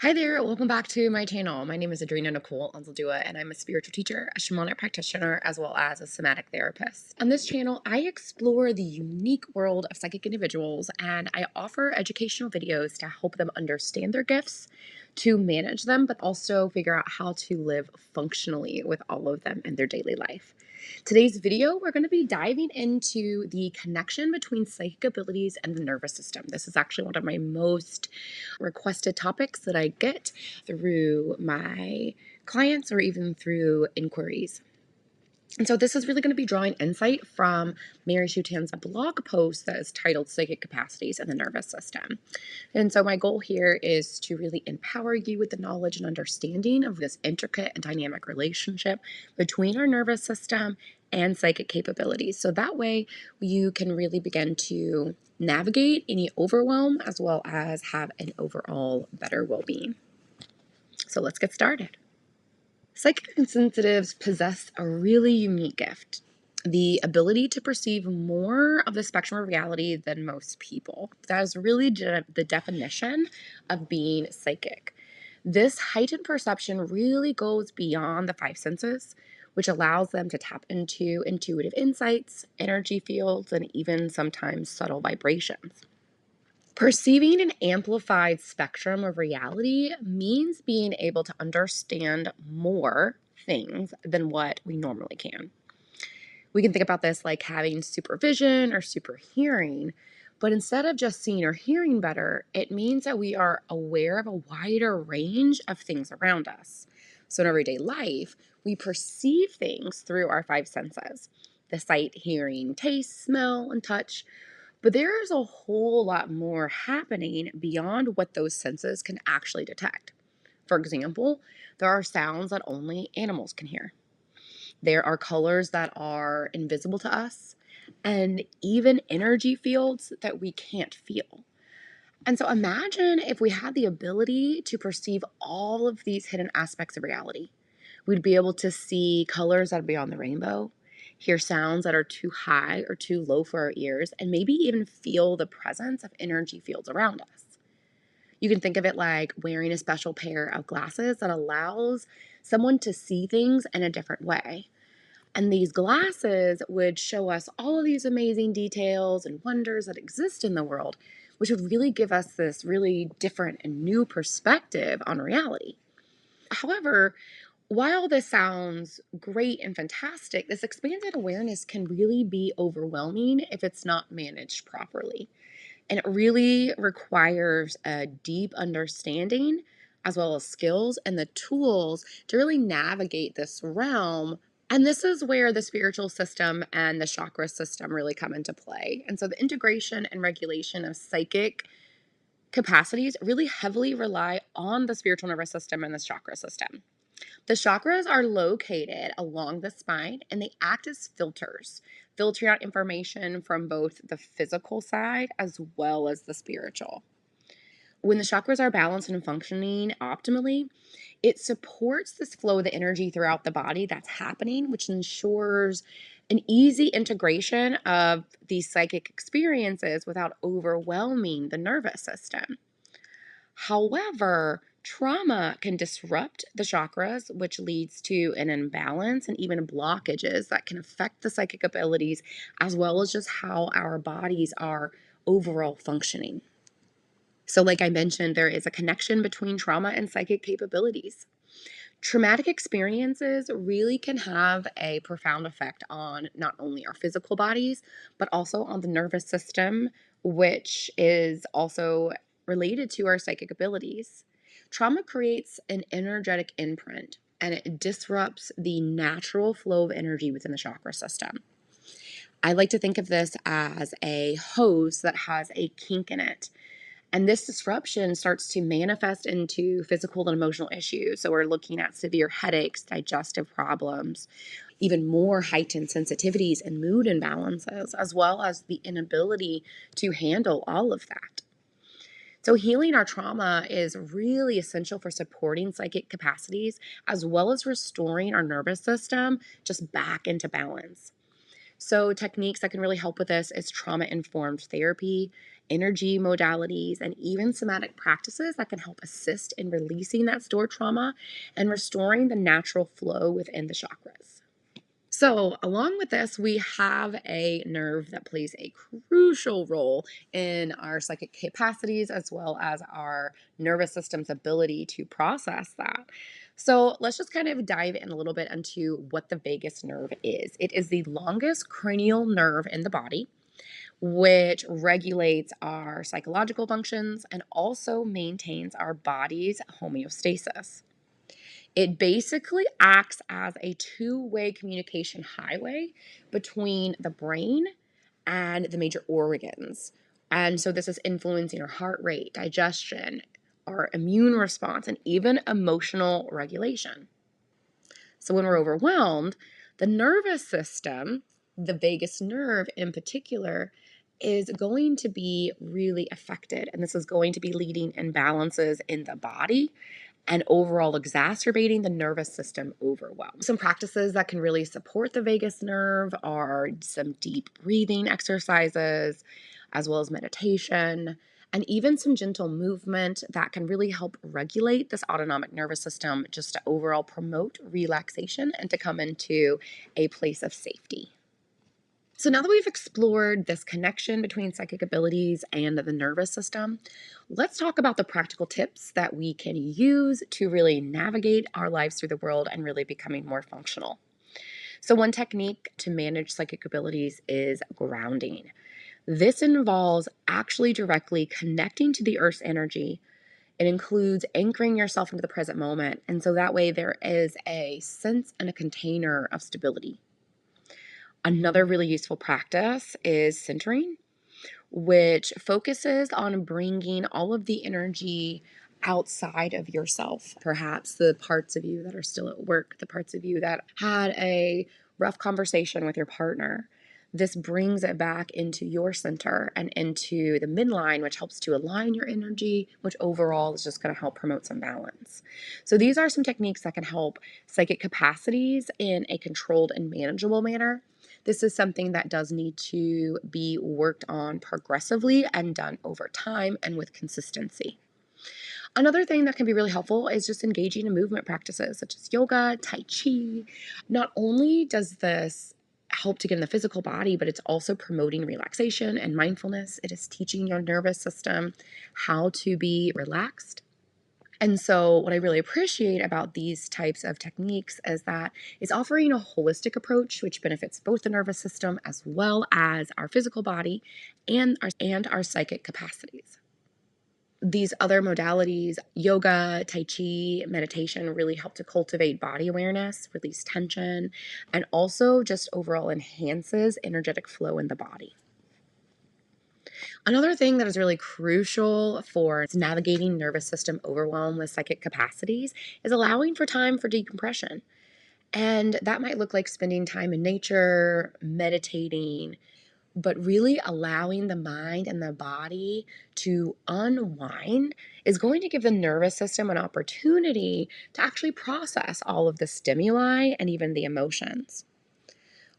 Hi there, welcome back to my channel. My name is Adrena Nicole Anzaldua, and I'm a spiritual teacher, a shamanic practitioner, as well as a somatic therapist. On this channel, I explore the unique world of psychic individuals, and I offer educational videos to help them understand their gifts, to manage them, but also figure out how to live functionally with all of them in their daily life. Today's video, we're going to be diving into the connection between psychic abilities and the nervous system. This is actually one of my most requested topics that I get through my clients or even through inquiries. And so this is really going to be drawing insight from Mary Schutan's blog post that is titled Psychic Capacities and the Nervous System. And so my goal here is to really empower you with the knowledge and understanding of this intricate and dynamic relationship between our nervous system and psychic capabilities. So that way you can really begin to navigate any overwhelm as well as have an overall better well-being. So let's get started. Psychic sensitives possess a really unique gift, the ability to perceive more of the spectrum of reality than most people. That is really the definition of being psychic. This heightened perception really goes beyond the five senses, which allows them to tap into intuitive insights, energy fields, and even sometimes subtle vibrations. Perceiving an amplified spectrum of reality means being able to understand more things than what we normally can. We can think about this like having supervision or super hearing, but instead of just seeing or hearing better, it means that we are aware of a wider range of things around us. So in everyday life, we perceive things through our five senses: the sight, hearing, taste, smell, and touch. But there's a whole lot more happening beyond what those senses can actually detect. For example, there are sounds that only animals can hear. There are colors that are invisible to us, and even energy fields that we can't feel. And so imagine if we had the ability to perceive all of these hidden aspects of reality. We'd be able to see colors that are beyond the rainbow, hear sounds that are too high or too low for our ears, and maybe even feel the presence of energy fields around us. You can think of it like wearing a special pair of glasses that allows someone to see things in a different way. And these glasses would show us all of these amazing details and wonders that exist in the world, which would really give us this really different and new perspective on reality. However, while this sounds great and fantastic, this expanded awareness can really be overwhelming if it's not managed properly. And it really requires a deep understanding as well as skills and the tools to really navigate this realm. And this is where the spiritual system and the chakra system really come into play. And so the integration and regulation of psychic capacities really heavily rely on the spiritual nervous system and the chakra system. The chakras are located along the spine and they act as filters, filtering out information from both the physical side as well as the spiritual. When the chakras are balanced and functioning optimally, it supports this flow of the energy throughout the body that's happening, which ensures an easy integration of these psychic experiences without overwhelming the nervous system. However, trauma can disrupt the chakras, which leads to an imbalance and even blockages that can affect the psychic abilities as well as just how our bodies are overall functioning. So, like I mentioned, there is a connection between trauma and psychic capabilities. Traumatic experiences really can have a profound effect on not only our physical bodies, but also on the nervous system, which is also related to our psychic abilities. Trauma creates an energetic imprint and it disrupts the natural flow of energy within the chakra system. I like to think of this as a hose that has a kink in it. And this disruption starts to manifest into physical and emotional issues. So we're looking at severe headaches, digestive problems, even more heightened sensitivities and mood imbalances, as well as the inability to handle all of that. So healing our trauma is really essential for supporting psychic capacities, as well as restoring our nervous system just back into balance. So, techniques that can really help with this is trauma informed therapy, energy modalities, and even somatic practices that can help assist in releasing that stored trauma and restoring the natural flow within the chakras. So, along with this, we have a nerve that plays a crucial role in our psychic capacities as well as our nervous system's ability to process that. So, let's just kind of dive in a little bit into what the vagus nerve is. It is the longest cranial nerve in the body, which regulates our psychological functions and also maintains our body's homeostasis. It basically acts as a two-way communication highway between the brain and the major organs. And so this is influencing our heart rate, digestion, our immune response, and even emotional regulation. So when we're overwhelmed, the nervous system, the vagus nerve in particular, is going to be really affected. And this is going to be leading imbalances in the body and overall exacerbating the nervous system overwhelm. Some practices that can really support the vagus nerve are some deep breathing exercises, as well as meditation, and even some gentle movement that can really help regulate this autonomic nervous system just to overall promote relaxation and to come into a place of safety. So now that we've explored this connection between psychic abilities and the nervous system, let's talk about the practical tips that we can use to really navigate our lives through the world and really becoming more functional. So one technique to manage psychic abilities is grounding. This involves actually directly connecting to the earth's energy. It includes anchoring yourself into the present moment, and so that way there is a sense and a container of stability. Another really useful practice is centering, which focuses on bringing all of the energy outside of yourself. Perhaps the parts of you that are still at work, the parts of you that had a rough conversation with your partner. This brings it back into your center and into the midline, which helps to align your energy, which overall is just going to help promote some balance. So, these are some techniques that can help psychic capacities in a controlled and manageable manner. This is something that does need to be worked on progressively and done over time and with consistency. Another thing that can be really helpful is just engaging in movement practices such as yoga, tai chi. Not only does this help to get in the physical body, but it's also promoting relaxation and mindfulness. It is teaching your nervous system how to be relaxed. And so, what I really appreciate about these types of techniques is that it's offering a holistic approach, which benefits both the nervous system as well as our physical body and our psychic capacities. These other modalities, yoga, tai chi, meditation, really help to cultivate body awareness, release tension, and also just overall enhances energetic flow in the body. Another thing that is really crucial for navigating nervous system overwhelm with psychic capacities is allowing for time for decompression. And that might look like spending time in nature, meditating, but really allowing the mind and the body to unwind is going to give the nervous system an opportunity to actually process all of the stimuli and even the emotions.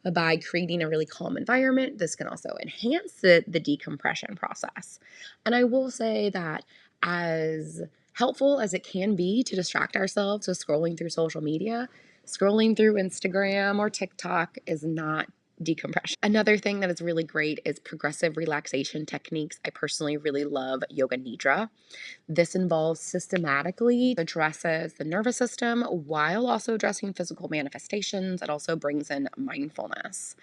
By creating a really calm environment, this can also enhance the decompression process. And I will say that as helpful as it can be to distract ourselves with scrolling through social media, scrolling through Instagram or TikTok is not decompression. Another thing that is really great is progressive relaxation techniques. I personally really love yoga nidra. This involves systematically addresses the nervous system while also addressing physical manifestations. It also brings in mindfulness.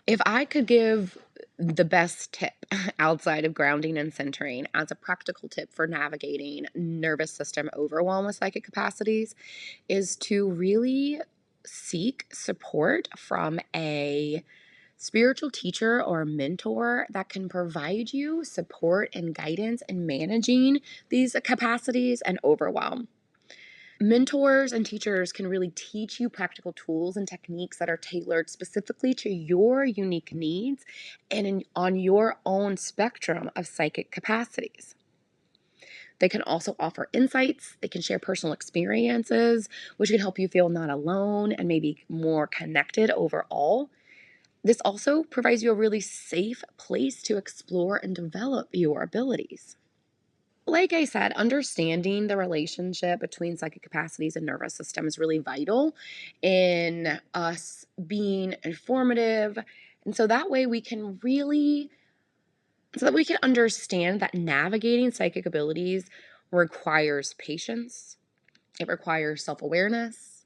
If I could give the best tip outside of grounding and centering as a practical tip for navigating nervous system overwhelm with psychic capacities, is to really seek support from a spiritual teacher or mentor that can provide you support and guidance in managing these capacities and overwhelm. Mentors and teachers can really teach you practical tools and techniques that are tailored specifically to your unique needs and on your own spectrum of psychic capacities. They can also offer insights. They can share personal experiences, which can help you feel not alone and maybe more connected overall. This also provides you a really safe place to explore and develop your abilities. Like I said, understanding the relationship between psychic capacities and nervous system is really vital in us being informative. And so that way we can understand that navigating psychic abilities requires patience, it requires self awareness,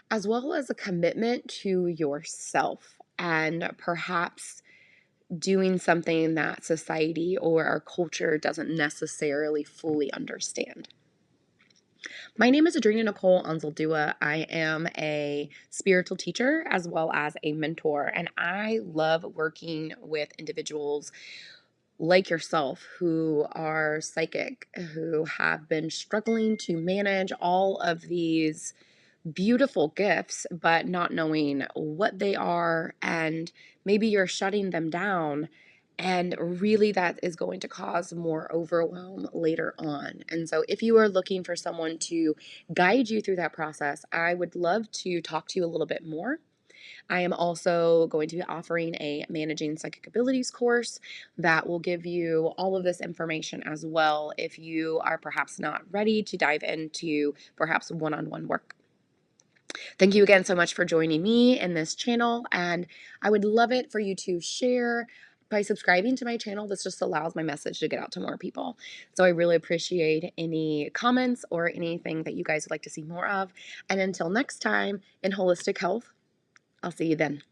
as well as a commitment to yourself and perhaps doing something that society or our culture doesn't necessarily fully understand. My name is Adrena Nicole Anzaldua. I am a spiritual teacher as well as a mentor, and I love working with individuals like yourself who are psychic, who have been struggling to manage all of these beautiful gifts, but not knowing what they are, and maybe you're shutting them down. And really, that is going to cause more overwhelm later on. And so, if you are looking for someone to guide you through that process, I would love to talk to you a little bit more. I am also going to be offering a Managing Psychic Abilities course that will give you all of this information as well if you are perhaps not ready to dive into perhaps one on one work. Thank you again so much for joining me in this channel, and I would love it for you to share by subscribing to my channel. This just allows my message to get out to more people. So I really appreciate any comments or anything that you guys would like to see more of. And until next time, in holistic health, I'll see you then.